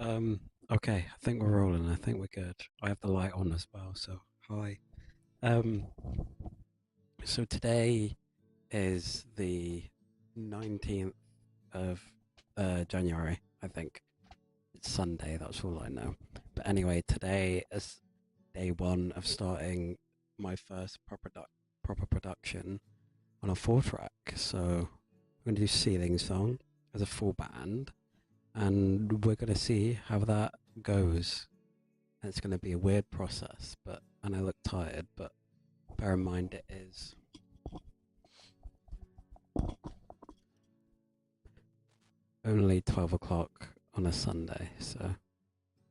Okay, I think we're rolling. I think we're good. I have the light on as well, so hi. Um, so today is the 19th of January, I think. It's Sunday, that's all I know. But anyway, today is day one of starting my first proper production on a 4-track. So we're going to do Ceiling Song as a full band, and we're going to see how that goes. And it's going to be a weird process, and I look tired, but bear in mind it is only 12 o'clock on a Sunday, so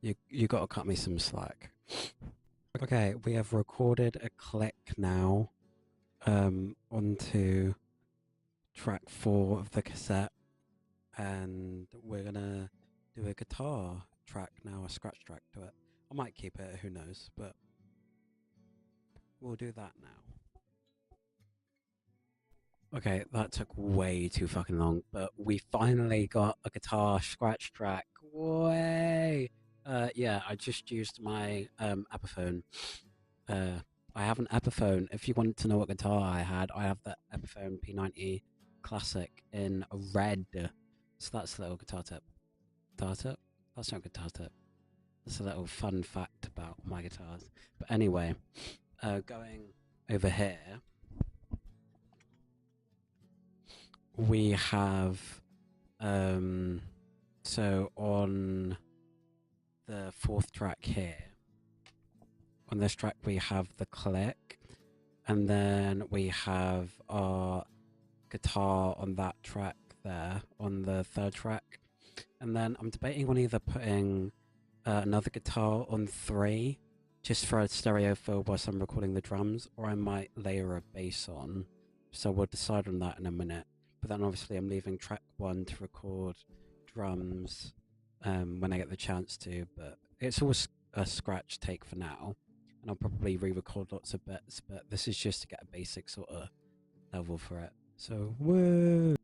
you got to cut me some slack. Okay, we have recorded a click now onto track 4 of the cassette, and we're gonna do a guitar track now, a scratch track to it. I might keep it, who knows, but we'll do that now. Okay, that took way too fucking long, but we finally got a guitar scratch track. Way! Yeah, I just used my Epiphone. I have an Epiphone. If you wanted to know what guitar I had, I have the Epiphone P90 Classic in red. So that's a little guitar tip. Guitar tip? That's not a guitar tip. That's a little fun fact about my guitars. But anyway, going over here, we have so on the 4th track here, on this track we have the click, and then we have our guitar on that track there on the 3rd track, and then I'm debating on either putting another guitar on 3 just for a stereo fill whilst I'm recording the drums, or I might layer a bass on, so we'll decide on that in a minute. But then obviously I'm leaving track 1 to record drums when I get the chance to, but it's always a scratch take for now, and I'll probably re-record lots of bits, but this is just to get a basic sort of level for it. So, woo!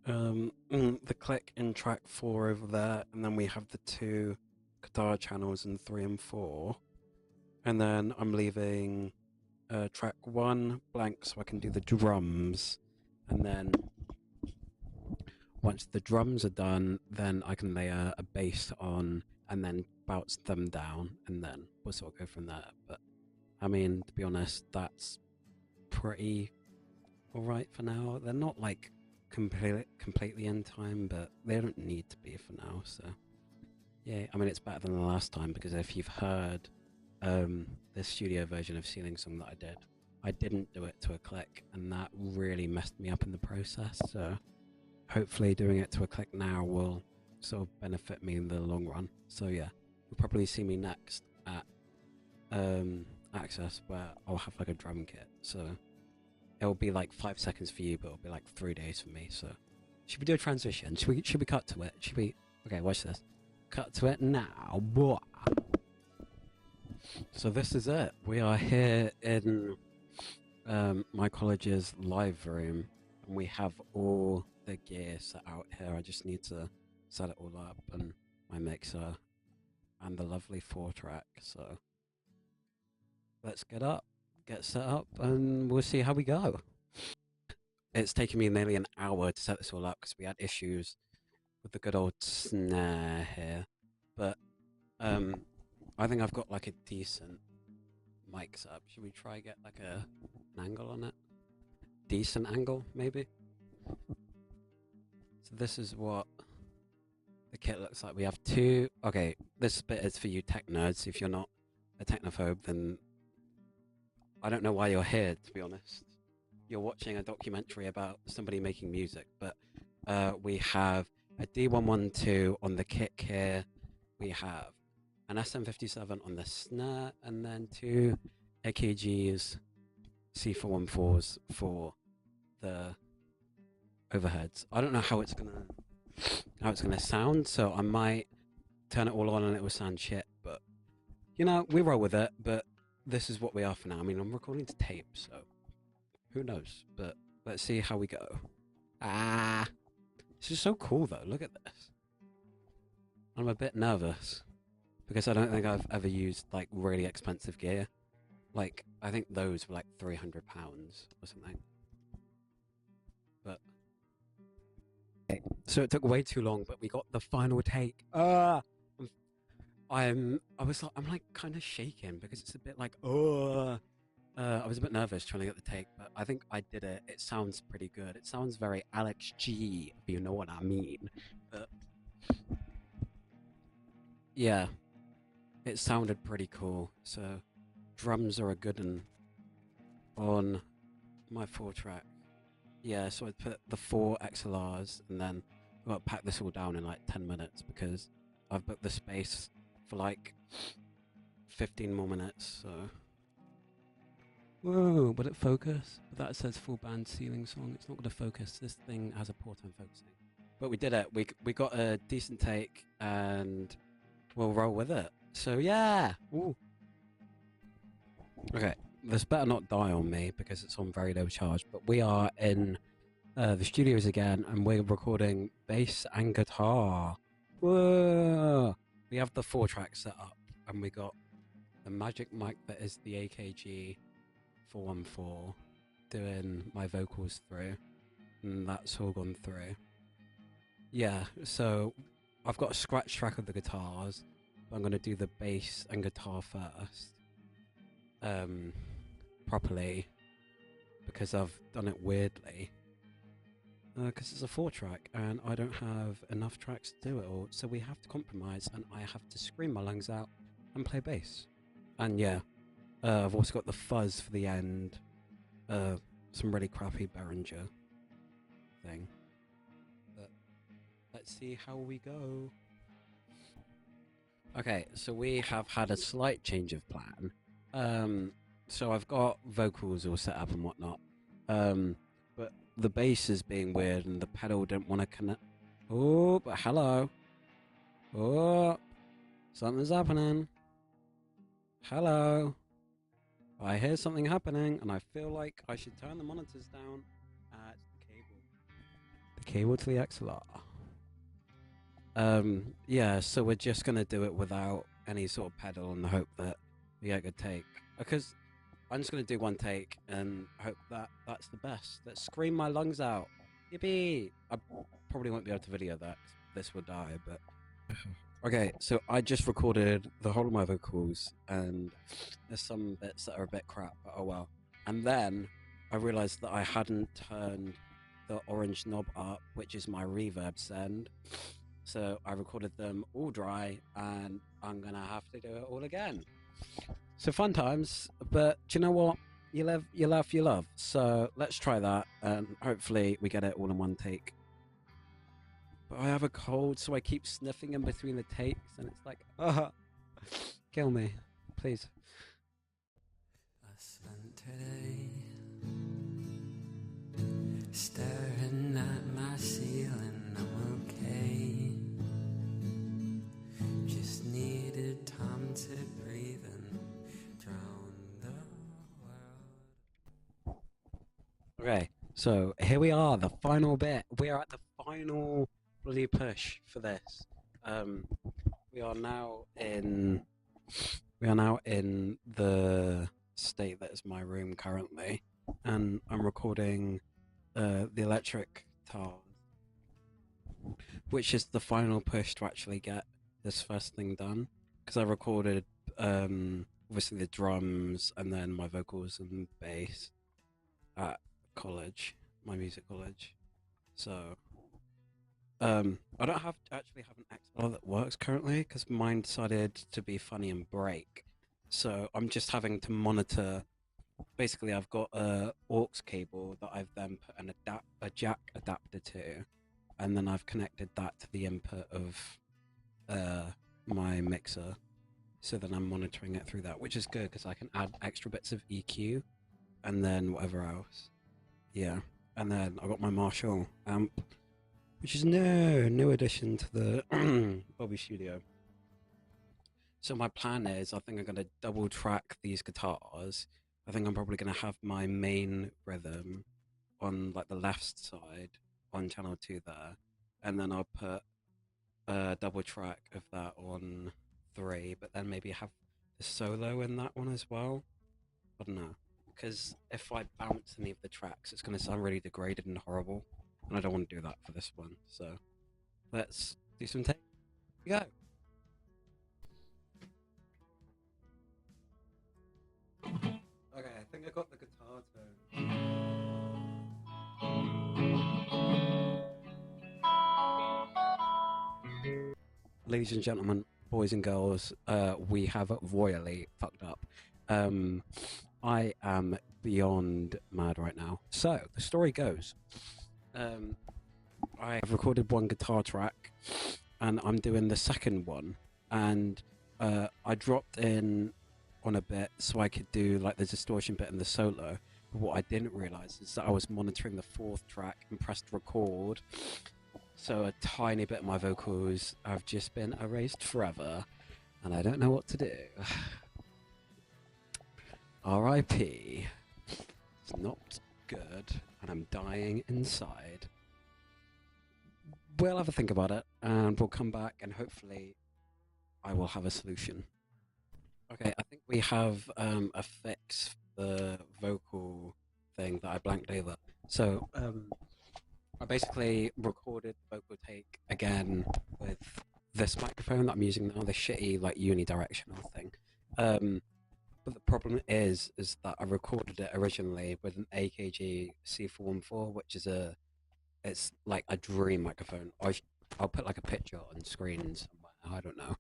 The click in track 4 over there, and then we have the 2 guitar channels in 3 and 4, and then I'm leaving track 1 blank so I can do the drums, and then once the drums are done, then I can layer a bass on and then bounce them down, and then we'll sort of go from there. But I mean, to be honest, that's pretty alright for now. They're not like completely in time, but they don't need to be for now. So yeah, I mean, it's better than the last time, because if you've heard the studio version of Ceiling Song that I didn't do it to a click, and that really messed me up in the process. So hopefully doing it to a click now will sort of benefit me in the long run. So yeah, you'll probably see me next at Access, where I'll have like a drum kit. So it'll be like 5 seconds for you, but it'll be like 3 days for me. So should we do a transition? Should we cut to it? Okay, watch this. Cut to it now. Blah. So this is it. We are here in my college's live room, and we have all the gear set out here. I just need to set it all up, and my mixer and the lovely 4-track. So let's get set up, and we'll see how we go. It's taken me nearly an hour to set this all up because we had issues with the good old snare here, but I think I've got like a decent mic setup. Should we try get like an angle on it? Decent angle, maybe? So this is what the kit looks like. We have 2... Okay, this bit is for you tech nerds. If you're not a technophobe, then I don't know why you're here, to be honest. You're watching a documentary about somebody making music, but we have a D112 on the kick here. We have an SM57 on the snare, and then 2 AKGs C414s for the overheads. I don't know how it's gonna sound, so I might turn it all on and it will sound shit, but you know, we roll with it. But this is what we are for now. I mean, I'm recording to tape, so who knows, but let's see how we go. This is so cool though. Look at this. I'm a bit nervous because I don't think I've ever used like really expensive gear. Like, I think those were like £300 or something. But so it took way too long, but we got the final take. I'm like kind of shaking because it's a bit like I was a bit nervous trying to get the take, but I think I did it. It sounds pretty good. It sounds very Alex G, if you know what I mean. But yeah, it sounded pretty cool. So drums are a good one on my 4-track. Yeah, so I put the 4 XLRs and then I got to pack this all down in like 10 minutes because I've booked the space for like 15 more minutes, so... Whoa, will it focus? But that says full band ceiling song. It's not going to focus. This thing has a poor time focusing. But we did it. We got a decent take and we'll roll with it. So yeah! Ooh. Okay, this better not die on me because it's on very low charge, but we are in the studios again and we're recording bass and guitar. Whoa! We have the 4 tracks set up and we got the magic mic that is the AKG 414 doing my vocals through, and that's all gone through. Yeah, so I've got a scratch track of the guitars, but I'm going to do the bass and guitar first. Properly, because I've done it weirdly. Because it's a 4-track and I don't have enough tracks to do it all, so we have to compromise and I have to scream my lungs out and play bass. And yeah, I've also got the fuzz for the end, some really crappy Behringer thing. But let's see how we go. Okay, so we have had a slight change of plan. So I've got vocals all set up and whatnot. But the bass is being weird and the pedal didn't want to connect. Oh, but hello. Oh, something's happening. Hello. I hear something happening and I feel like I should turn the monitors down at the cable. The cable to the XLR. Yeah, so we're just going to do it without any sort of pedal and hope that we get a good take. Because I'm just going to do one take and hope that that's the best. Let's scream my lungs out. Yippee! I probably won't be able to video that. This will die, but... Okay, so I just recorded the whole of my vocals, and there's some bits that are a bit crap, but oh well. And then I realised that I hadn't turned the orange knob up, which is my reverb send. So I recorded them all dry, and I'm going to have to do it all again. So fun times, but do you know what? You live, you laugh, you love. So let's try that, and hopefully we get it all in one take. But I have a cold, so I keep sniffing in between the takes, and it's like, kill me, please. I spent today staring at my ceiling. I'm okay. Just needed time to breathe and drown the world. Okay, so here we are, the final bit. We are at the final bloody push for this. We are now in the state that is my room currently, and I'm recording the electric guitars, which is the final push to actually get this first thing done. Because I recorded obviously the drums and then my vocals and bass at college, my music college. So I don't actually have an XLR that works currently because mine decided to be funny and break. So I'm just having to monitor. Basically, I've got a aux cable that I've then put a jack adapter to, and then I've connected that to the input of my mixer. So then I'm monitoring it through that, which is good because I can add extra bits of EQ and then whatever else. Yeah, and then I got my Marshall amp, which is new addition to the Bobby Studio. So my plan is, I think I'm going to double track these guitars. I think I'm probably going to have my main rhythm on like the left side on channel 2 there, and then I'll put double track of that on 3, but then maybe have the solo in that one as well. I don't know, because if I bounce any of the tracks, it's going to sound really degraded and horrible, and I don't want to do that for this one. So let's do some take. Go. Okay, I think I got the guitar tone. Ladies and gentlemen, boys and girls, we have royally fucked up. I am beyond mad right now. So, the story goes, I have recorded one guitar track, and I'm doing the second one, and I dropped in on a bit so I could do like the distortion bit and the solo. But what I didn't realize is that I was monitoring the fourth track and pressed record, so a tiny bit of my vocals have just been erased forever, and I don't know what to do. R.I.P. It's not good, and I'm dying inside. We'll have a think about it, and we'll come back, and hopefully I will have a solution. Okay, I think we have a fix for the vocal thing that I blanked over. So I basically recorded the vocal take again with this microphone that I'm using now, the shitty like unidirectional thing. But the problem is that I recorded it originally with an AKG C414, which is it's like a dream microphone. I'll put like a picture on screen somewhere. I don't know.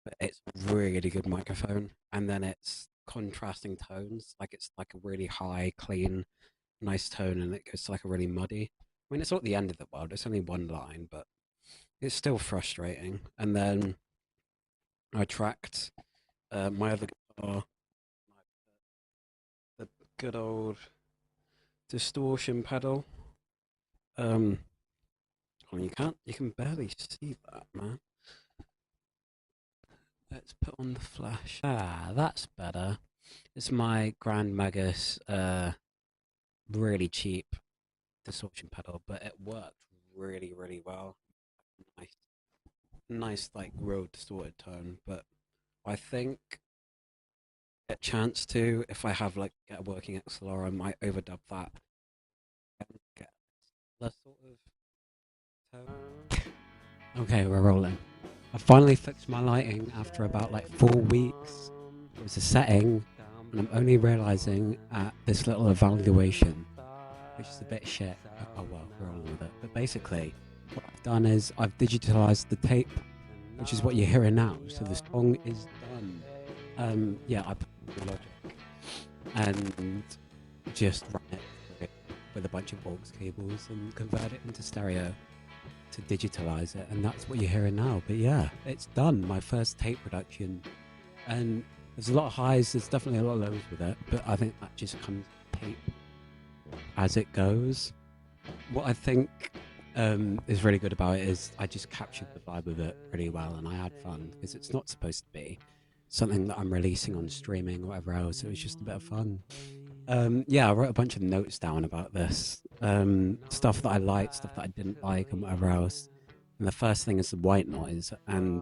But it's a really good microphone, and then it's contrasting tones. Like it's like a really high, clean, nice tone, and it goes to like a really muddy. I mean, it's not the end of the world. It's only one line, but it's still frustrating. And then I tracked my other guitar, the good old distortion pedal. Oh, you can barely see that, man. Let's put on the flash. Ah, that's better. It's my Grand Magus, really cheap distortion pedal, but it worked really, really well. Nice, like real distorted tone. But I think a chance to, if I have like get a working XLR, I might overdub that and get that sort of tone. Okay, we're rolling. I finally fixed my lighting after about like 4 weeks. It was a setting, and I'm only realizing at this little evaluation, which is a bit shit. Oh well, we're on with it. But basically, what I've done is I've digitalized the tape, which is what you're hearing now. So the song is done. Yeah, I put the Logic and just run it with a bunch of aux cables and convert it into stereo to digitalize it, and that's what you're hearing now. But yeah, it's done, my first tape production, and there's a lot of highs, there's definitely a lot of lows with it, but I think that just comes tape as it goes. What I think is really good about it is I just captured the vibe of it really well, and I had fun because it's not supposed to be something that I'm releasing on streaming or whatever else. It was just a bit of fun. Yeah, I wrote a bunch of notes down about this. Stuff that I liked, stuff that I didn't like, and whatever else. And the first thing is the white noise. And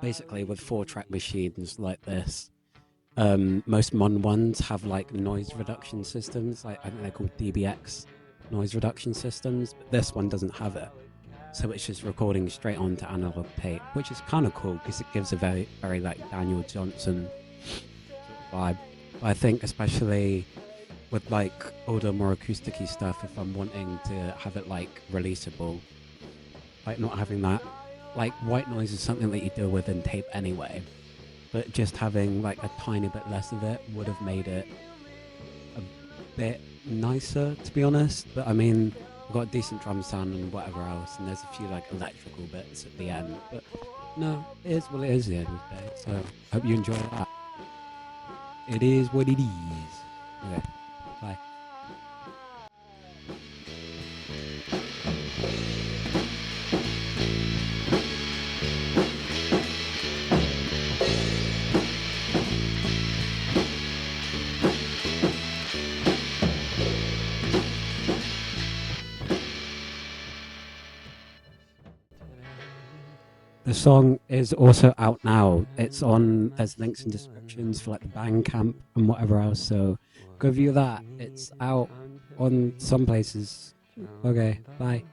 basically with 4-track machines like this, most modern ones have like noise reduction systems. Like, I think they're called DBX noise reduction systems, but this one doesn't have it. So it's just recording straight onto analog tape, which is kind of cool because it gives a very, very like Daniel Johnson vibe. I think especially with like older, more acousticy stuff, if I'm wanting to have it like releasable, like not having that, like white noise is something that you deal with in tape anyway, but just having like a tiny bit less of it would have made it a bit nicer, to be honest. But I mean, I've got a decent drum sound and whatever else, and there's a few like electrical bits at the end, but no, it is what it is at the end of the day. So hope you enjoy that. It is what it is. Okay, bye. song is also out now. It's on, there's links in descriptions for like the Bandcamp and whatever else, so go view that. It's out on some places. Okay, bye.